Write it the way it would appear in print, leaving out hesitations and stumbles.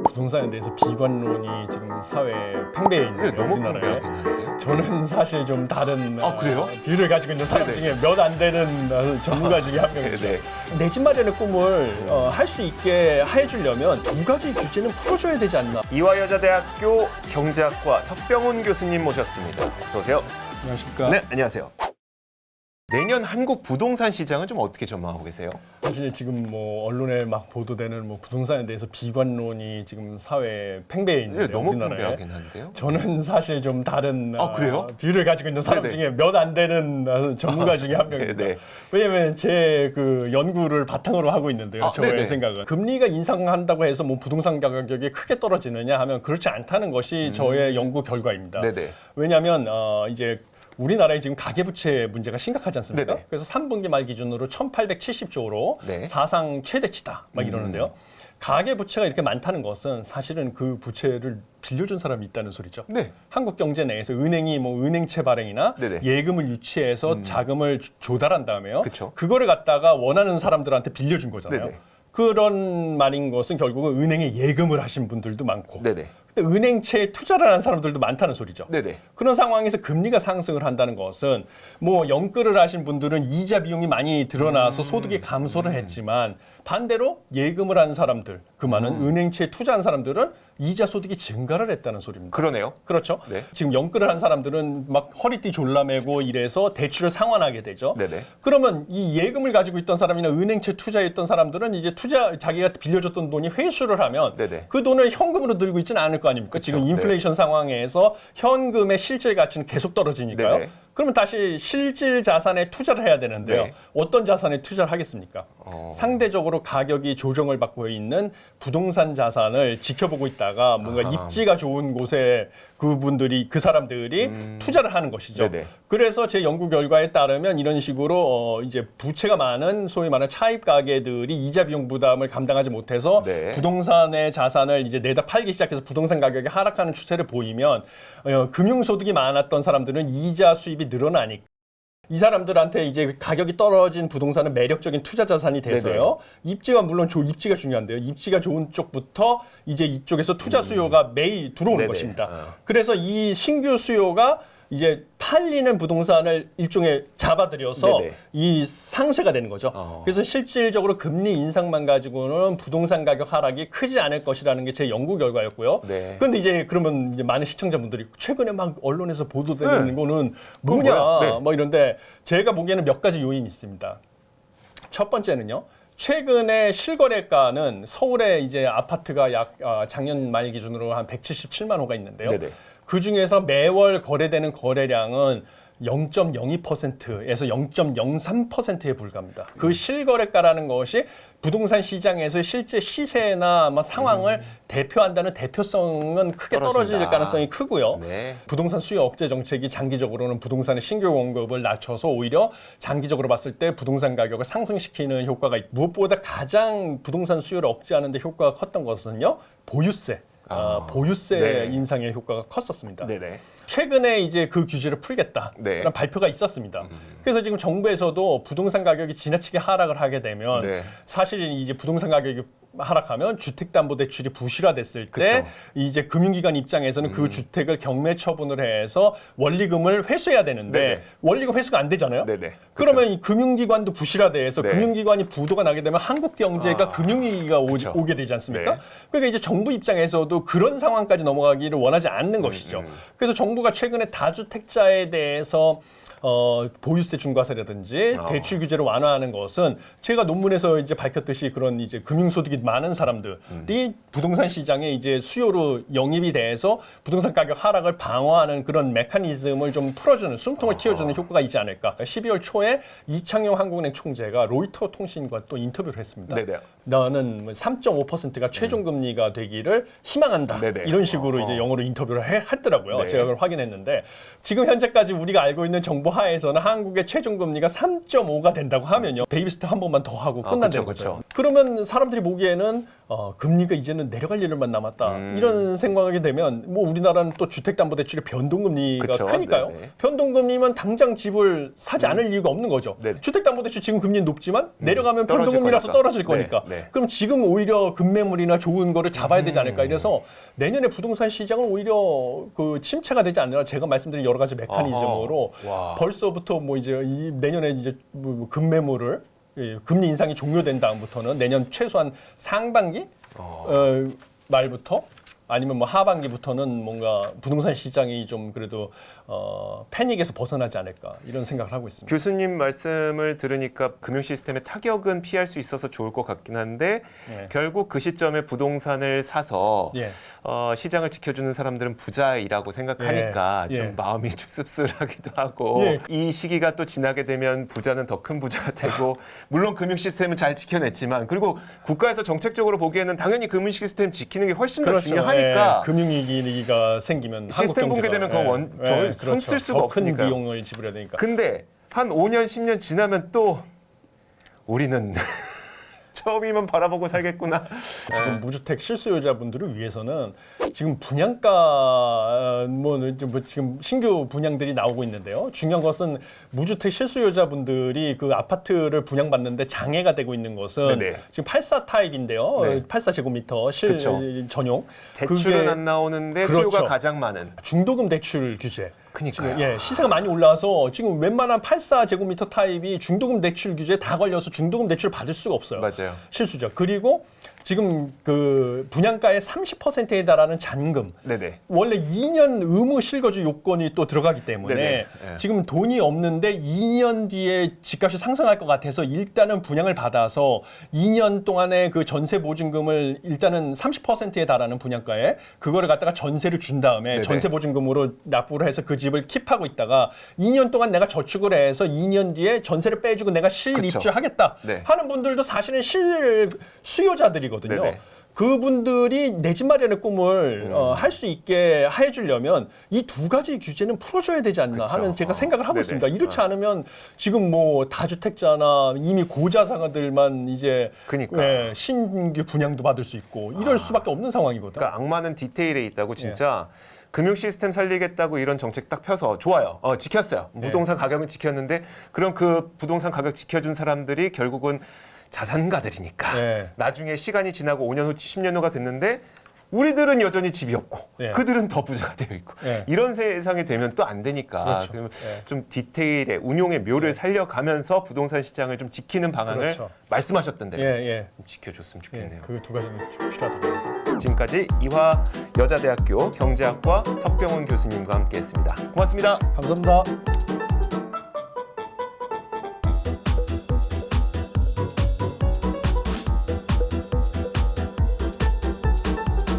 부동산에 대해서 비관론이 지금 사회에 팽배해 있는데 너무 우리나라에 팽배하겠는데요? 저는 사실 좀 다른 그래요? 뷰를 가지고 있는 사람 중에 몇 안 되는 전문가 중에 한 명이죠. 네. 내 집 마련의 꿈을 할 수 있게 해주려면 두 가지 규제는 풀어줘야 되지 않나. 이화여자대학교 경제학과 석병훈 교수님 모셨습니다. 어서 오세요. 안녕하십니까. 네, 안녕하세요. 내년 한국 부동산 시장은 좀 어떻게 전망하고 계세요? 사실 지금 뭐 언론에 막 보도되는 뭐 부동산에 대해서 비관론이 지금 사회에 팽배해 있는데 너무 우리나라에 팽배하긴 한데요. 저는 사실 좀 다른 그래요? 뷰를 가지고 있는 사람 네네. 중에 몇 안 되는 전문가 중에 한 명입니다. 네네. 왜냐하면 제 그 연구를 바탕으로 하고 있는데요. 저의 네네. 생각은 금리가 인상한다고 해서 뭐 부동산 가격이 크게 떨어지느냐 하면 그렇지 않다는 것이 저의 연구 결과입니다. 네네. 왜냐하면 이제 우리나라에 지금 가계부채 문제가 심각하지 않습니까? 네네. 그래서 3분기 말 기준으로 1,870조로 네. 사상 최대치다 막 이러는데요. 가계부채가 이렇게 많다는 것은 사실은 그 부채를 빌려준 사람이 있다는 소리죠. 네. 한국 경제 내에서 은행이 뭐 은행채 발행이나 네네. 예금을 유치해서 자금을 조달한 다음에요. 그쵸. 그거를 갖다가 원하는 사람들한테 빌려준 거잖아요. 네네. 그런 말인 것은 결국은 은행에 예금을 하신 분들도 많고 네네. 근데 은행채에 투자를 하는 사람들도 많다는 소리죠. 네네. 그런 상황에서 금리가 상승을 한다는 것은 뭐 연끌을 하신 분들은 이자 비용이 많이 드러나서 소득이 감소를 했지만 반대로 예금을 한 사람들, 그 많은 은행채에 투자한 사람들은 이자 소득이 증가를 했다는 소리입니다. 그러네요. 그렇죠. 네. 지금 연끌을 한 사람들은 막 허리띠 졸라매고 이래서 대출을 상환하게 되죠. 네네. 그러면 이 예금을 가지고 있던 사람이나 은행채 투자했던 사람들은 이제 자기가 빌려줬던 돈이 회수를 하면 네네. 그 돈을 현금으로 들고 있지는 않을 거 아닙니까? 그쵸. 지금 인플레이션 상황에서 현금의 실질 가치는 계속 떨어지니까요. 네네. 그러면 다시 실질 자산에 투자를 해야 되는데요. 네. 어떤 자산에 투자를 하겠습니까? 상대적으로 가격이 조정을 받고 있는 부동산 자산을 지켜보고 있다가 뭔가 입지가 좋은 곳에 그 사람들이 투자를 하는 것이죠. 네네. 그래서 제 연구 결과에 따르면 이런 식으로 이제 부채가 많은 소위 말하는 차입 가게들이 이자 비용 부담을 감당하지 못해서 네. 부동산의 자산을 이제 내다 팔기 시작해서 부동산 가격이 하락하는 추세를 보이면 금융소득이 많았던 사람들은 이자 수입이 늘어나니까 이 사람들한테 이제 가격이 떨어진 부동산은 매력적인 투자 자산이 돼서요. 입지가 물론 입지가 중요한데요. 입지가 좋은 쪽부터 이제 이쪽에서 투자 수요가 매일 들어오는 네네. 것입니다. 그래서 이 신규 수요가 이제 팔리는 부동산을 일종의 잡아들여서 네네. 이 상쇄가 되는 거죠. 그래서 실질적으로 금리 인상만 가지고는 부동산 가격 하락이 크지 않을 것이라는 게 제 연구 결과였고요. 네. 그런데 이제 그러면 이제 많은 시청자분들이 최근에 막 언론에서 보도되는 네. 거는 그건 뭐냐 뭐야? 네. 뭐 이런데 제가 보기에는 몇 가지 요인이 있습니다. 첫 번째는요. 최근에 실거래가는 서울에 이제 아파트가 약 작년 말 기준으로 한 177만 호가 있는데요. 네네. 그 중에서 매월 거래되는 거래량은 0.02%에서 0.03%에 불과합니다. 그 실거래가라는 것이 부동산 시장에서 실제 시세나 아마 상황을 대표한다는 대표성은 크게 떨어질 떨어진다. 가능성이 크고요. 네. 부동산 수요 억제 정책이 장기적으로는 부동산의 신규 공급을 낮춰서 오히려 장기적으로 봤을 때 부동산 가격을 상승시키는 효과가 무엇보다 가장 부동산 수요를 억제하는 데 효과가 컸던 것은요. 보유세. 보유세 네. 인상의 효과가 컸었습니다. 네네. 최근에 이제 그 규제를 풀겠다. 네. 라는 발표가 있었습니다. 그래서 지금 정부에서도 부동산 가격이 지나치게 하락을 하게 되면 네. 사실 이제 부동산 가격이 하락하면 주택담보대출이 부실화됐을 때 그쵸. 이제 금융기관 입장에서는 그 주택을 경매 처분을 해서 원리금을 회수해야 되는데 네네. 원리금 회수가 안 되잖아요. 네네. 그러면 이 금융기관도 부실화돼서 네. 금융기관이 부도가 나게 되면 한국 경제가 금융위기가 그쵸. 오게 되지 않습니까? 네. 그러니까 이제 정부 입장에서도 그런 상황까지 넘어가기를 원하지 않는 것이죠. 그래서 정부가 최근에 다주택자에 대해서 보유세 중과세라든지 대출 규제를 완화하는 것은 제가 논문에서 이제 밝혔듯이 그런 이제 금융소득이 많은 사람들이 부동산 시장에 이제 수요로 영입이 돼서 부동산 가격 하락을 방어하는 그런 메커니즘을 좀 풀어주는 숨통을 틔워주는 효과가 있지 않을까. 12월 초에 이창용 한국은행 총재가 로이터 통신과 또 인터뷰를 했습니다. 네네. 나는 3.5%가 최종 금리가 되기를 희망한다. 네네. 이런 식으로 이제 영어로 인터뷰를 했더라고요. 네. 제가 그걸 확인했는데 지금 현재까지 우리가 알고 있는 정보 하에서는 한국의 최종 금리가 3.5가 된다고 하면요. 베이비스텝 한 번만 더 하고 끝난다는 그쵸. 거죠. 그러면 사람들이 보기에는 금리가 이제는 내려갈 일만 남았다. 이런 생각하게 되면 뭐 우리나라는 또 주택담보대출의 변동금리가 그쵸. 크니까요. 네네. 변동금리면 당장 집을 사지 않을 이유가 없는 거죠. 네네. 주택담보대출 지금 금리는 높지만 내려가면 떨어질 변동금리라서 거니까. 떨어질 거니까. 네, 네. 그럼 지금 오히려 급매물이나 좋은 거를 잡아야 되지 않을까. 이래서 내년에 부동산 시장은 오히려 그 침체가 되지 않느라 제가 말씀드린 여러 가지 메커니즘으로 와. 벌써부터 뭐 이제 내년에 이제 뭐 급매물을 금리 인상이 종료된 다음부터는 내년 최소한 상반기 말부터 아니면 뭐 하반기부터는 뭔가 부동산 시장이 좀 그래도 패닉에서 벗어나지 않을까 이런 생각을 하고 있습니다. 교수님 말씀을 들으니까 금융 시스템의 타격은 피할 수 있어서 좋을 것 같긴 한데 네. 결국 그 시점에 부동산을 사서 예. 시장을 지켜주는 사람들은 부자이라고 생각하니까 예. 좀 예. 마음이 좀 씁쓸하기도 하고 예. 이 시기가 또 지나게 되면 부자는 더 큰 부자가 되고 물론 금융 시스템은 잘 지켜냈지만 그리고 국가에서 정책적으로 보기에는 당연히 금융 시스템 지키는 게 훨씬 더 중요하니까 예. 금융위기가 생기면 시스템 붕괴되면 그건 손 쓸 수가 큰 없으니까요. 비용을 지불해야 되니까. 근데 한 5년 10년 지나면 또 우리는 처음이면 바라보고 살겠구나. 지금 무주택 실수요자분들을 위해서는 지금 분양가 뭐 지금 신규 분양들이 나오고 있는데요. 중요한 것은 무주택 실수요자분들이 그 아파트를 분양받는데 장애가 되고 있는 것은 네네. 지금 84 타입인데요. 네. 84제곱미터 그쵸. 전용. 대출은 그게 안 나오는데 그렇죠. 수요가 가장 많은. 중도금 대출 규제. 그러니까요. 예, 시세가 많이 올라와서 지금 웬만한 84제곱미터 타입이 중도금 대출 규제에 다 걸려서 중도금 대출을 받을 수가 없어요. 맞아요. 실수죠. 그리고 지금 그 분양가의 30%에 달하는 잔금. 네네. 원래 2년 의무 실거주 요건이 또 들어가기 때문에 네네. 예. 지금 돈이 없는데 2년 뒤에 집값이 상승할 것 같아서 일단은 분양을 받아서 2년 동안의 그 전세 보증금을 일단은 30%에 달하는 분양가에 그거를 갖다가 전세를 준 다음에 네네. 전세 보증금으로 납부를 해서 그 집을 킵하고 있다가 2년 동안 내가 저축을 해서 2년 뒤에 전세를 빼주고 내가 실입주하겠다 네. 하는 분들도 사실은 실수요자들이거든요. 네네. 그분들이 내 집 마련의 꿈을 할 수 있게 해주려면 이 두 가지 규제는 풀어줘야 되지 않나 그쵸. 하는 제가 생각을 하고 네네. 있습니다. 이렇지 않으면 지금 뭐 다주택자나 이미 고자상가들만 이제 그러니까. 예, 신규 분양도 받을 수 있고 이럴 수밖에 없는 상황이거든요. 그러니까 악마는 디테일에 있다고 진짜. 금융 시스템 살리겠다고 이런 정책 딱 펴서 좋아요. 지켰어요. 부동산 가격은 지켰는데 그럼 그 부동산 가격 지켜준 사람들이 결국은 자산가들이니까 네. 나중에 시간이 지나고 5년 후, 10년 후가 됐는데 우리들은 여전히 집이 없고 네. 그들은 더 부자가 되어 있고 네. 이런 세상이 되면 또 안 되니까 그렇죠. 그러면 네. 좀 디테일의 운용의 묘를 살려가면서 부동산 시장을 좀 지키는 방안을 그렇죠. 말씀하셨던데 예. 좀 지켜줬으면 예. 좋겠네요. 그 두 가지는 좀 필요하다고. 지금까지 이화 여자대학교 경제학과 석병훈 교수님과 함께했습니다. 고맙습니다. 감사합니다.